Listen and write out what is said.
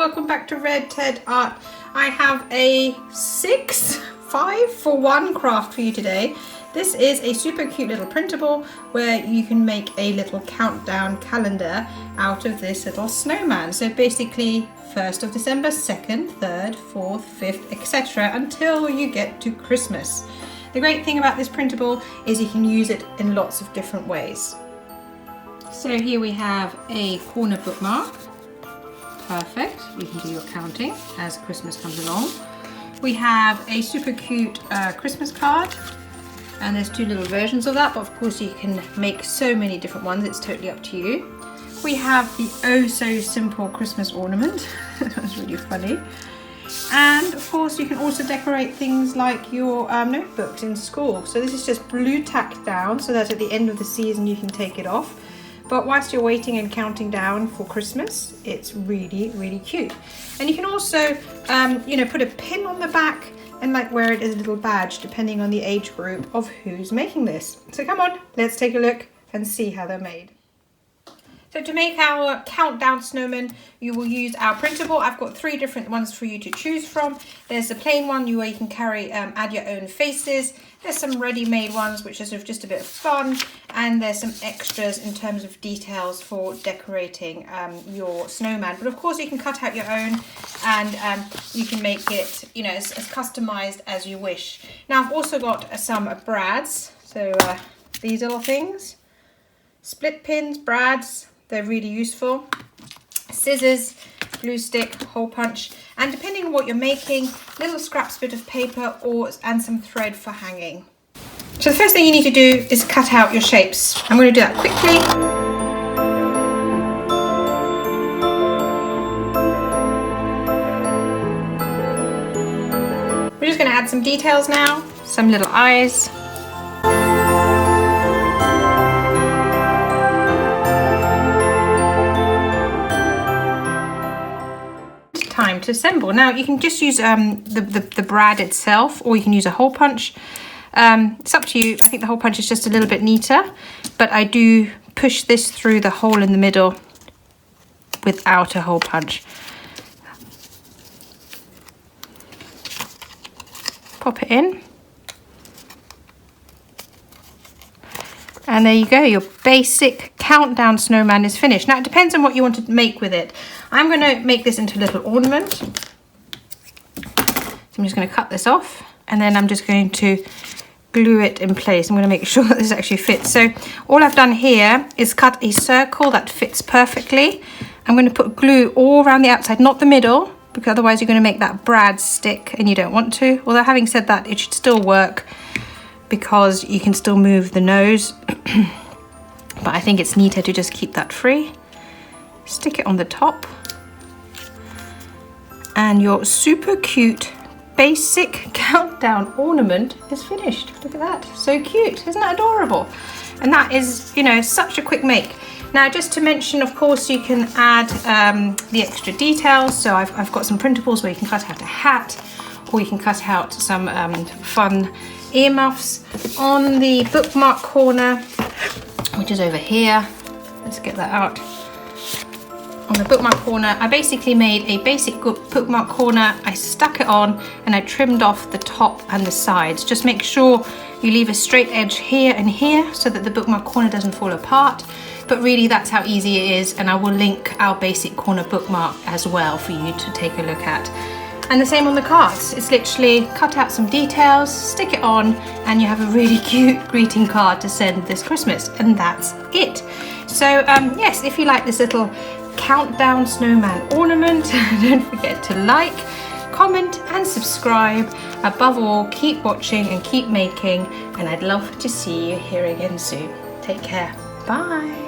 welcome back to Red Ted Art. I have a 5-for-1 craft for you today. This is a super cute little printable where you can make a little countdown calendar out of this little snowman. So basically 1st of December, 2nd, 3rd, 4th, 5th, etc. until you get to Christmas. The great thing about this printable is you can use it in lots of different ways. So here we have a corner bookmark. Perfect, you can do your counting as Christmas comes along. We have a super cute Christmas card, and there's two little versions of that, but of course you can make so many different ones, it's totally up to you. We have the oh so simple Christmas ornament. That was really funny. And of course you can also decorate things like your notebooks in school. So this is just blue tacked down so that at the end of the season you can take it off. But whilst you're waiting and counting down for Christmas, it's really, really cute. And you can also, put a pin on the back and like wear it as a little badge, depending on the age group of who's making this. So come on, let's take a look and see how they're made. So to make our countdown snowman, you will use our printable. I've got 3 different ones for you to choose from. There's the plain one where you can carry, add your own faces. There's some ready-made ones, which are sort of just a bit of fun. And there's some extras in terms of details for decorating your snowman. But of course you can cut out your own and you can make it, as customized as you wish. Now I've also got some brads. So these little things, split pins, brads. They're really useful. Scissors, glue stick, hole punch, and depending on what you're making, little scraps bit of paper and some thread for hanging. So the first thing you need to do is cut out your shapes. I'm going to do that quickly. We're just going to add some details now, some little eyes. Time to assemble. Now you can just use the brad itself, or you can use a hole punch. It's up to you. I think the hole punch is just a little bit neater, but I do push this through the hole in the middle without a hole punch. Pop it in. And there you go, your basic countdown snowman is finished. Now it depends on what you want to make with it. I'm going to make this into a little ornament. So I'm just going to cut this off and then I'm just going to glue it in place. I'm going to make sure that this actually fits. So all I've done here is cut a circle that fits perfectly. I'm going to put glue all around the outside, not the middle, because otherwise you're going to make that brad stick and you don't want to. Although having said that, it should still work, because you can still move the nose. But I think it's neater to just keep that free. Stick it on the top. And your super cute basic countdown ornament is finished. Look at that, so cute, isn't that adorable? And that is, such a quick make. Now just to mention, of course, you can add the extra details. So I've got some printables where you can cut out a hat, or you can cut out some fun earmuffs. On the bookmark corner, which is over here, let's get that out. On the bookmark corner, I basically made a basic bookmark corner. I stuck it on and I trimmed off the top and the sides. Just make sure you leave a straight edge here and here so that the bookmark corner doesn't fall apart. But really that's how easy it is, and I will link our basic corner bookmark as well for you to take a look at. And the same on the cards. It's literally cut out some details, stick it on, and you have a really cute greeting card to send this Christmas, and that's it. So yes, if you like this little countdown snowman ornament, don't forget to like, comment and subscribe. Above all, keep watching and keep making, and I'd love to see you here again soon. Take care. Bye.